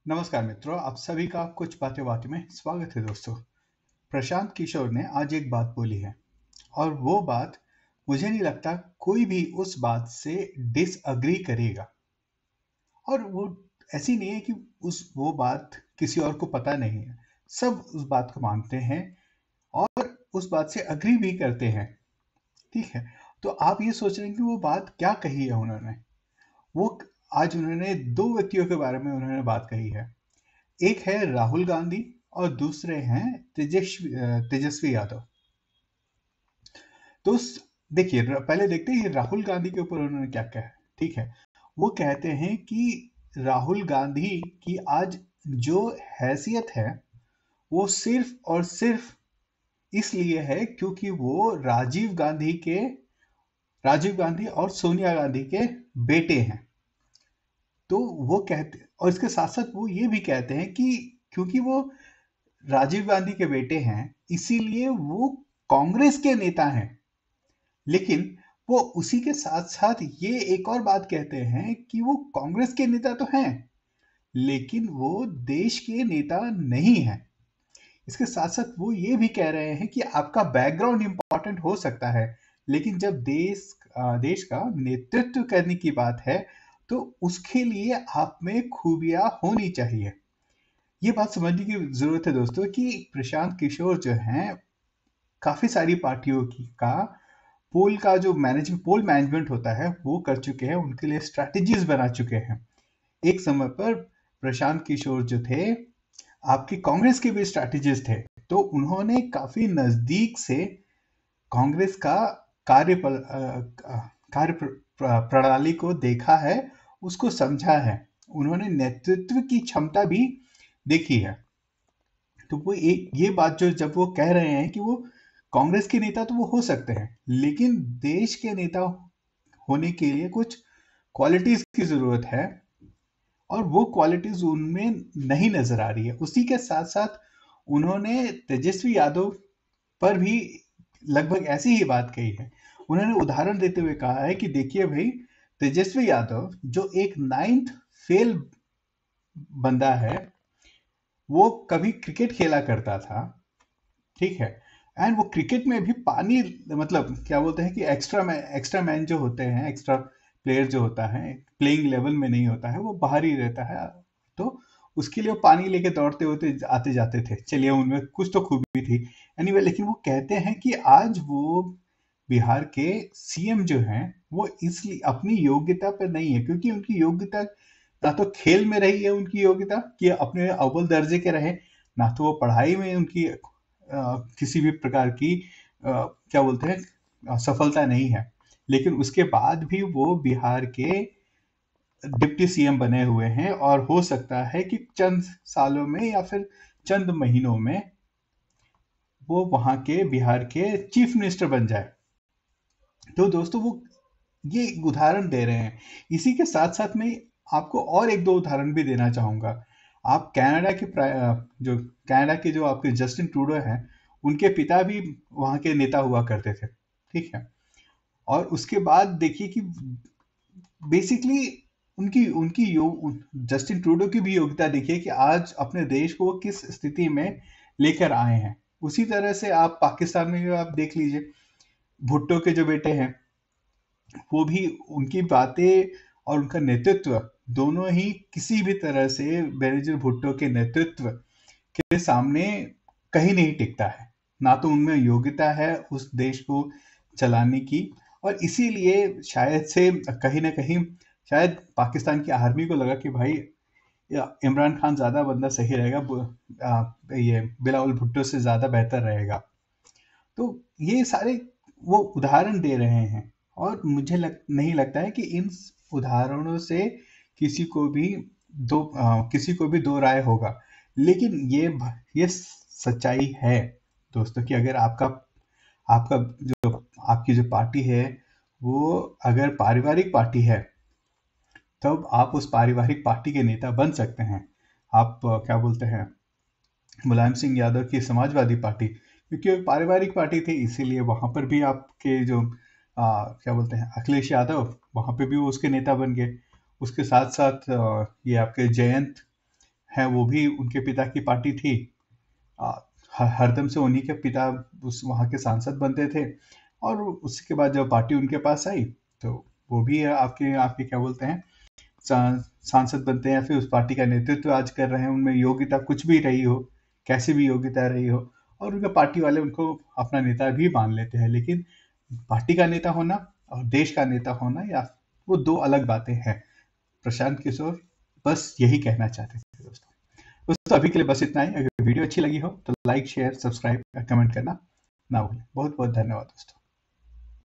नमस्कार मित्रों, आप सभी का कुछ बातें बातें में स्वागत है दोस्तों। प्रशांत किशोर ने आज एक बात बोली है और वो बात मुझे नहीं लगता कोई भी उस बात से डिसअग्री करेगा। और वो ऐसी नहीं है कि उस वो बात किसी और को पता नहीं है। सब उस बात को मानते हैं और उस बात से अग्री भी करते हैं। ठीक है, तो आप ये सोच रहे हैं कि वो बात क्या कही है उन्होंने। वो आज उन्होंने दो व्यक्तियों के बारे में उन्होंने बात कही है। एक है राहुल गांधी और दूसरे हैं तेजस्वी यादव। तो देखिए, पहले देखते हैं राहुल गांधी के ऊपर उन्होंने क्या कहा है। ठीक है, वो कहते हैं कि राहुल गांधी की आज जो हैसियत है वो सिर्फ और सिर्फ इसलिए है क्योंकि वो राजीव गांधी और सोनिया गांधी के बेटे हैं। तो वो कहते, और इसके साथ साथ वो ये भी कहते हैं कि क्योंकि वो राजीव गांधी के बेटे हैं इसीलिए वो कांग्रेस के नेता हैं। लेकिन वो उसी के साथ साथ ये एक और बात कहते हैं कि वो कांग्रेस के नेता तो हैं लेकिन वो देश के नेता नहीं हैं। इसके साथ साथ वो ये भी कह रहे हैं कि आपका बैकग्राउंड इंपॉर्टेंट हो सकता है लेकिन जब देश का नेतृत्व करने की बात है तो उसके लिए आप में खूबियां होनी चाहिए। ये बात समझने की जरूरत है दोस्तों कि प्रशांत किशोर जो हैं काफी सारी पार्टियों की का पोल मैनेजमेंट होता है वो कर चुके हैं, उनके लिए स्ट्रैटेजीज बना चुके हैं। एक समय पर प्रशांत किशोर जो थे आपकी कांग्रेस के भी स्ट्रैटेजिस्ट थे, तो उन्होंने काफी नजदीक से कांग्रेस का प्रणाली को देखा है, उसको समझा है। उन्होंने नेतृत्व की क्षमता भी देखी है। तो वो एक ये बात जो जब वो कह रहे हैं कि वो कांग्रेस के नेता तो वो हो सकते हैं लेकिन देश के नेता होने के लिए कुछ क्वालिटीज की जरूरत है और वो क्वालिटीज उनमें नहीं नजर आ रही है। उसी के साथ साथ उन्होंने तेजस्वी यादव पर भी लगभग ऐसी ही बात कही है। उन्होंने उदाहरण देते हुए कहा है कि देखिए भाई, तेजस्वी यादव जो एक नाइन्थ फेल बंदा है, वो कभी क्रिकेट खेला करता था। ठीक है, एंड वो क्रिकेट में भी पानी, मतलब क्या बोलते हैं कि एक्स्ट्रा मैन जो होते हैं, एक्स्ट्रा प्लेयर जो होता है प्लेइंग लेवल में नहीं होता है, वो बाहर ही रहता है। तो उसके लिए वो पानी लेके दौड़ते होते आते जाते थे। चलिए, उनमें कुछ तो खूबी थी। एनीवे, लेकिन वो कहते हैं कि आज वो बिहार के सीएम जो हैं वो इसलिए अपनी योग्यता पर नहीं है क्योंकि उनकी योग्यता ना तो खेल में रही है, उनकी योग्यता कि अपने अव्वल दर्जे के रहे, ना तो वो पढ़ाई में उनकी किसी भी प्रकार की क्या बोलते हैं सफलता नहीं है। लेकिन उसके बाद भी वो बिहार के डिप्टी सीएम बने हुए हैं और हो सकता है कि चंद सालों में या फिर चंद महीनों में वो वहां के बिहार के चीफ मिनिस्टर बन जाए। तो दोस्तों, वो ये एक उदाहरण दे रहे हैं। इसी के साथ साथ में आपको और एक दो उदाहरण भी देना चाहूंगा। आप जो कनाडा के जो आपके जस्टिन ट्रूडो हैं, उनके पिता भी वहां के नेता हुआ करते थे। ठीक है, और उसके बाद देखिए कि बेसिकली उनकी उनकी जस्टिन ट्रूडो की भी योग्यता देखिए कि आज अपने देश को वो किस स्थिति में लेकर आए हैं। उसी तरह से आप पाकिस्तान में भी आप देख लीजिए, भुट्टो के जो बेटे हैं वो भी, उनकी बातें और उनका नेतृत्व दोनों ही किसी भी तरह से बेनजीर भुट्टो के नेतृत्व के सामने कहीं नहीं टिकता है। ना तो उनमें योग्यता है उस देश को चलाने की, और इसीलिए शायद से कहीं ना कहीं शायद पाकिस्तान की आर्मी को लगा कि भाई इमरान खान ज्यादा बंदा सही रहेगा, ये बिलावल भुट्टो से ज्यादा बेहतर रहेगा। तो ये सारे वो उदाहरण दे रहे हैं और मुझे नहीं लगता है कि इन उदाहरणों से किसी को भी दो राय होगा। लेकिन ये सच्चाई है दोस्तों कि अगर आपका जो आपकी जो पार्टी है वो अगर पारिवारिक पार्टी है तब आप उस पारिवारिक पार्टी के नेता बन सकते हैं। आप क्या बोलते हैं, मुलायम सिंह यादव की समाजवादी पार्टी, क्योंकि वो पारिवारिक पार्टी थी इसीलिए वहां पर भी आपके जो क्या बोलते हैं अखिलेश यादव, वहां पे भी वो उसके नेता बन गए। उसके साथ साथ ये आपके जयंत हैं वो भी उनके पिता की पार्टी थी। हरदम से उन्हीं के पिता उस वहाँ के सांसद बनते थे, और उसके बाद जब पार्टी उनके पास आई तो वो भी आपके आपके क्या बोलते हैं सांसद बनते हैं, या फिर उस पार्टी का नेतृत्व आज कर रहे हैं। उनमें योग्यता कुछ भी रही हो, कैसी भी योग्यता रही हो, और उनके पार्टी वाले उनको अपना नेता भी मान लेते हैं। लेकिन पार्टी का नेता होना और देश का नेता होना, या वो दो अलग बातें हैं। प्रशांत किशोर बस यही कहना चाहते थे दोस्तों। अभी के लिए बस इतना ही। अगर वीडियो अच्छी लगी हो तो लाइक, शेयर, सब्सक्राइब, कमेंट करना ना भूलें। बहुत बहुत धन्यवाद दोस्तों।